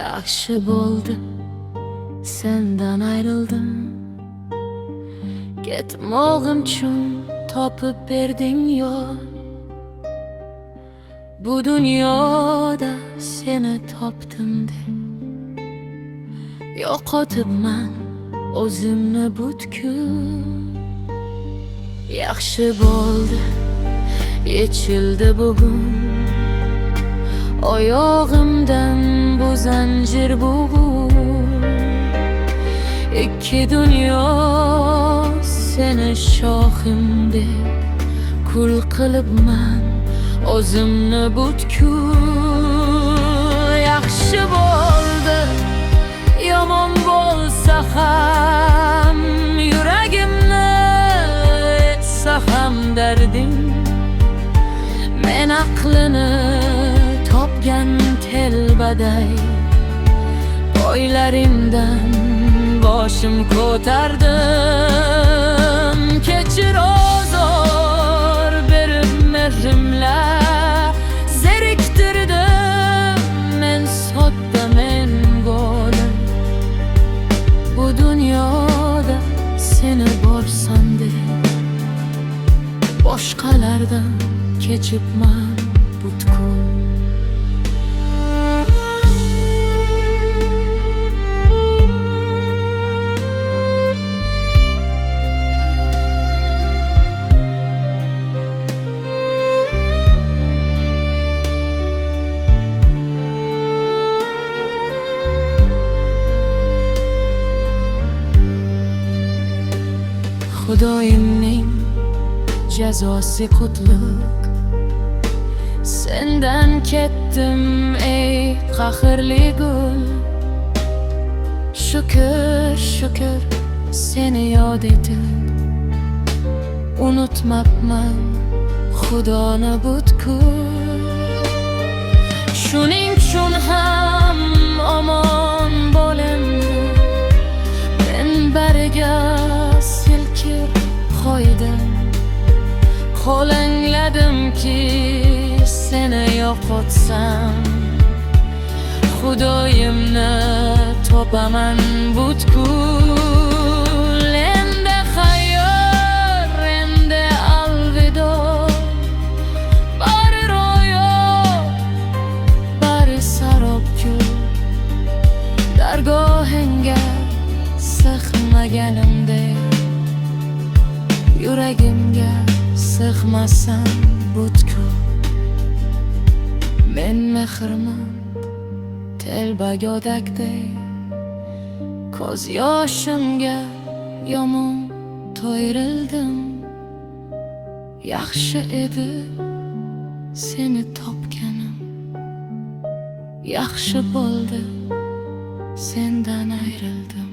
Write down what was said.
Yaxshi bo'ldi, sendan ayrıldım. Ketmog'im uchun topib berding yo'l. Bu dunyoda seni topdim deb yo'qotibman o'zimni butkul. Yaxshi bo'ldi, yechildi bugun oyog'imdan bu zanjir bugun. Ikki dunyo seni shohim deb kul qilibman o'zimni butkul. Yaxshi bo'ldi, yomon bo'lsa ham yuragimni etsa ham darding. Men aqlini topgan telbaday poylaringdan boshim ko'tardim. Kechir ozor berib mehrimla zeriktirdim. Men sodda, men go'lim. Bu dunyoda seni borsan deb boshqalardan kechibman butkul. Xudoyimning jazosi qutluk. Sendan ketdim ey qahrli gul. Shukr, shukr seni yod etib unutmabman Xudoni butkul. Shuning uchun ham omon bo'limdi. Men bariga silkib qo'ydim. Qo'langladimki seni yo'qotsam Xudoyimni topaman butkul. Endi xayr, endi alvido. Bari ro'yo, bari sarobgul. Dargohingga sig'maganimdek yuragimga sig'masam butkul. Men mehrman telba go'dakdek ko'z yoshimga yomon to'yrildim. Yaxshi edi seni topganim. Yaxshi bo'ldi, sendan ayrildim.